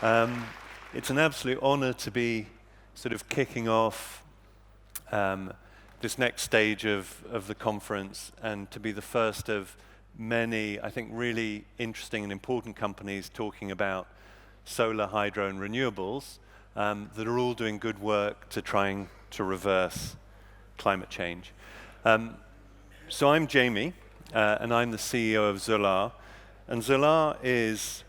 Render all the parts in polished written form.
It's an absolute honor to be sort of kicking off this next stage of the conference and to be the first of many, I think, really interesting and important companies talking about solar, hydro, and renewables that are all doing good work to trying to reverse climate change. So I'm Jamie, and I'm the CEO of Zolar. And Zolar is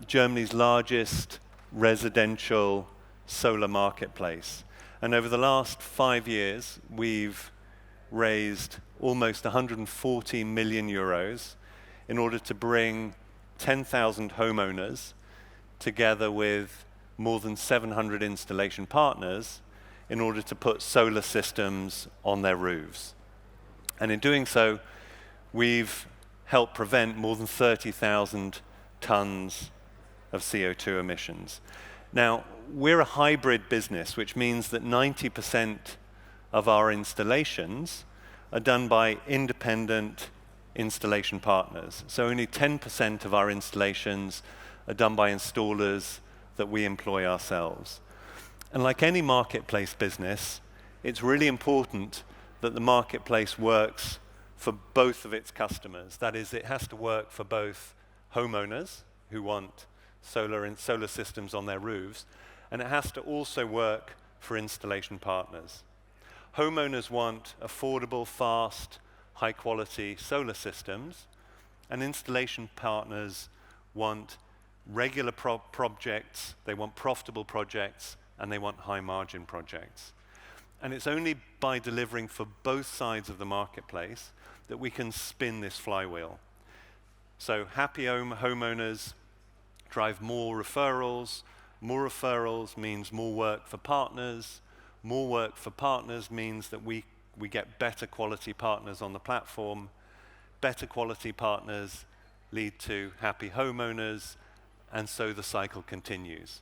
Germany's largest residential solar marketplace. And over the last 5 years, we've raised almost 140 million euros in order to bring 10,000 homeowners together with more than 700 installation partners in order to put solar systems on their roofs. And in doing so, we've helped prevent more than 30,000 tons of CO2 emissions. Now, we're a hybrid business, which means that 90% of our installations are done by independent installation partners. So only 10% of our installations are done by installers that we employ ourselves. And like any marketplace business, it's really important that the marketplace works for both of its customers. That is, it has to work for both homeowners who want solar systems on their roofs, and it has to also work for installation partners. Homeowners want affordable, fast, high-quality solar systems, and installation partners want regular projects, they want profitable projects, and they want high-margin projects. And it's only by delivering for both sides of the marketplace that we can spin this flywheel. So happy homeowners drive more referrals. More referrals means more work for partners. More work for partners means that we get better quality partners on the platform. Better quality partners lead to happy homeowners, and so the cycle continues.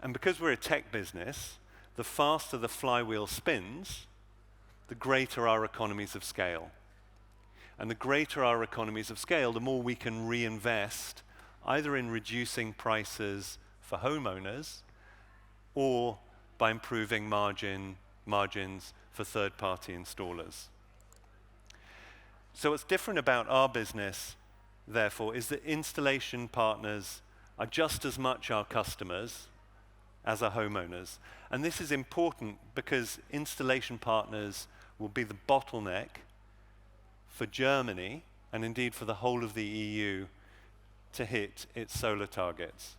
And because we're a tech business, the faster the flywheel spins, the greater our economies of scale. And the greater our economies of scale, the more we can reinvest either in reducing prices for homeowners or by improving margins for third-party installers. So what's different about our business, therefore, is that installation partners are just as much our customers as our homeowners. And this is important because installation partners will be the bottleneck for Germany, and indeed for the whole of the EU, to hit its solar targets.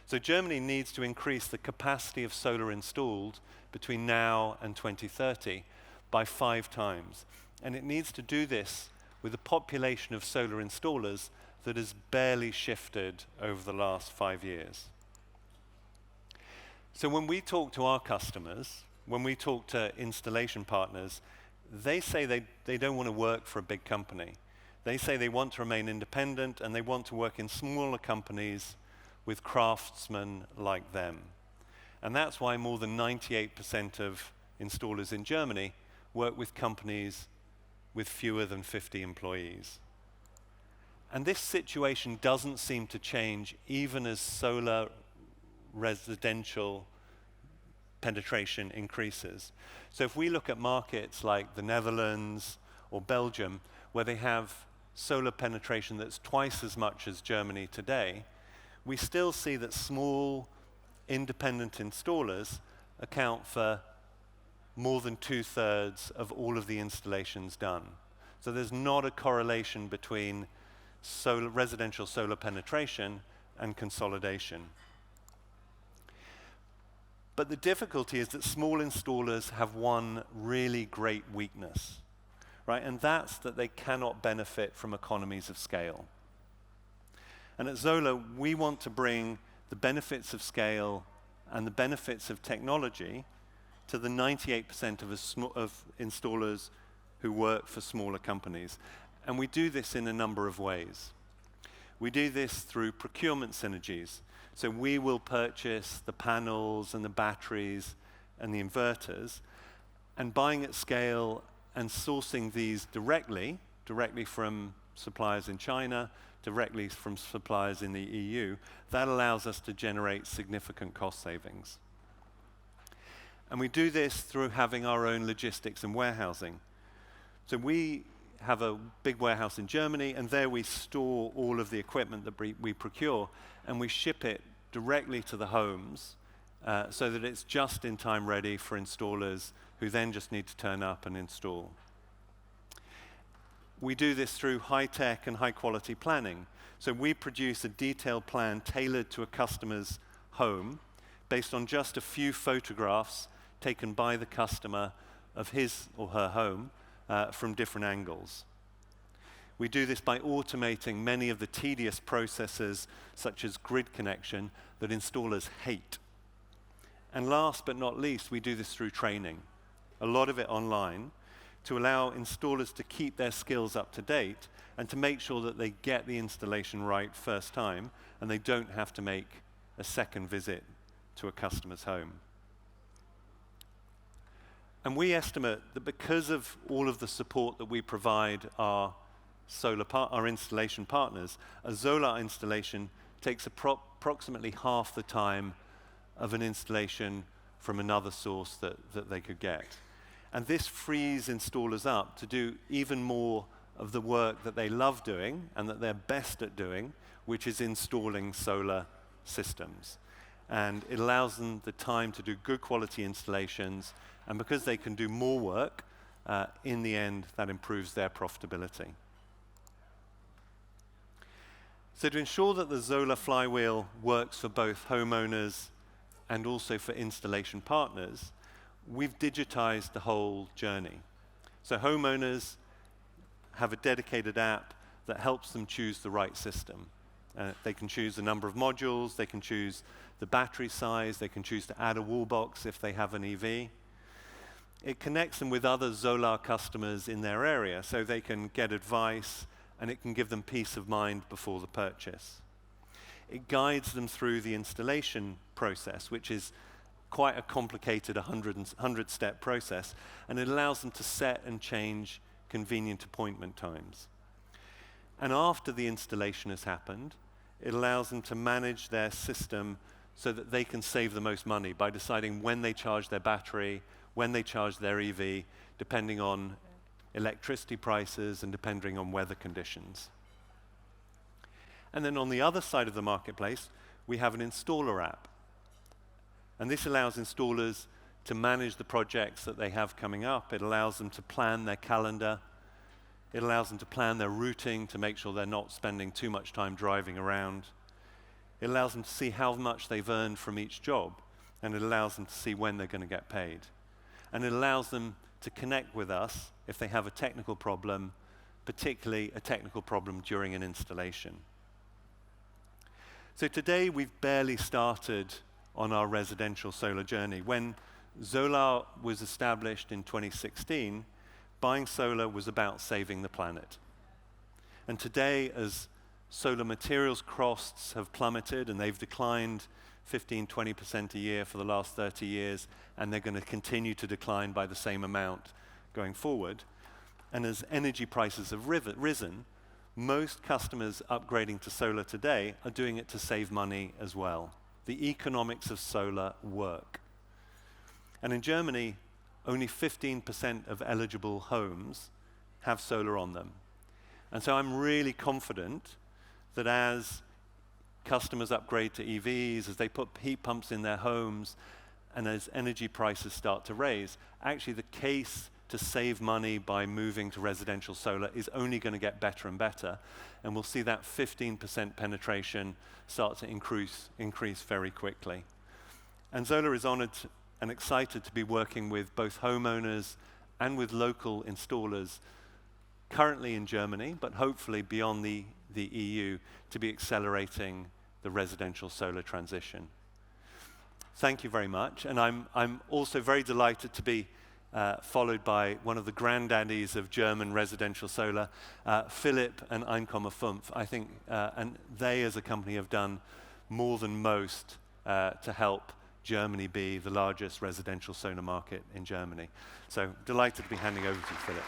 So Germany needs to increase the capacity of solar installed between now and 2030 by 5 times. And it needs to do this with a population of solar installers that has barely shifted over the last 5 years. So when we talk to our customers, when we talk to installation partners, they say they don't want to work for a big company. They say they want to remain independent and they want to work in smaller companies with craftsmen like them. And that's why more than 98% of installers in Germany work with companies with fewer than 50 employees. And this situation doesn't seem to change even as solar residential penetration increases. So if we look at markets like the Netherlands or Belgium, where they have solar penetration that's twice as much as Germany today, we still see that small independent installers account for more than 2/3 of all of the installations done. So there's not a correlation between residential solar penetration and consolidation. But the difficulty is that small installers have one really great weakness, right? And that's that they cannot benefit from economies of scale. And at Zolar, we want to bring the benefits of scale and the benefits of technology to the 98% of installers who work for smaller companies. And we do this in a number of ways. We do this through procurement synergies. So we will purchase the panels and the batteries and the inverters, and buying at scale and sourcing these directly from suppliers in China, directly from suppliers in the EU, that allows us to generate significant cost savings. And we do this through having our own logistics and warehousing. So we have a big warehouse in Germany, and there we store all of the equipment that we procure, and we ship it directly to the homes so that it's just in time ready for installers who then just need to turn up and install. We do this through high-tech and high-quality planning. So we produce a detailed plan tailored to a customer's home based on just a few photographs taken by the customer of his or her home from different angles. We do this by automating many of the tedious processes, such as grid connection, that installers hate. And last but not least, we do this through training, a lot of it online, to allow installers to keep their skills up to date and to make sure that they get the installation right first time and they don't have to make a second visit to a customer's home. And we estimate that because of all of the support that we provide our installation partners, a zolar installation takes approximately half the time of an installation from another source that they could get. And this frees installers up to do even more of the work that they love doing and that they're best at doing, which is installing solar systems. And it allows them the time to do good quality installations, and because they can do more work, in the end, that improves their profitability. So to ensure that the Zolar flywheel works for both homeowners and also for installation partners, we've digitized the whole journey. So homeowners have a dedicated app that helps them choose the right system. They can choose the number of modules, they can choose the battery size, they can choose to add a wall box if they have an EV. It connects them with other Zolar customers in their area so they can get advice, and it can give them peace of mind before the purchase. It guides them through the installation process, which is quite a complicated 100-step process, and it allows them to set and change convenient appointment times. And after the installation has happened, it allows them to manage their system so that they can save the most money by deciding when they charge their battery, when they charge their EV, depending on electricity prices and depending on weather conditions. And then on the other side of the marketplace, we have an installer app. And this allows installers to manage the projects that they have coming up. It allows them to plan their calendar. It allows them to plan their routing to make sure they're not spending too much time driving around. It allows them to see how much they've earned from each job, and it allows them to see when they're going to get paid. And it allows them to connect with us if they have a technical problem, particularly a technical problem during an installation. So today we've barely started on our residential solar journey. When Zolar was established in 2016, buying solar was about saving the planet. And today, as solar materials costs have plummeted, and they've declined 15–20% a year for the last 30 years, and they're going to continue to decline by the same amount going forward. And as energy prices have risen, most customers upgrading to solar today are doing it to save money as well. The economics of solar work. And in Germany, only 15% of eligible homes have solar on them. And so I'm really confident that as customers upgrade to EVs, as they put heat pumps in their homes, and as energy prices start to raise, actually the case to save money by moving to residential solar is only going to get better and better. And we'll see that 15% penetration start to increase very quickly. And Zolar is honored and excited to be working with both homeowners and with local installers currently in Germany, but hopefully beyond the EU, to be accelerating the residential solar transition. Thank you very much. And I'm also very delighted to be followed by one of the granddaddies of German residential solar, Philipp and Einkommen 5. I think, and they as a company have done more than most to help Germany be the largest residential solar market in Germany. So delighted to be handing over to Philipp.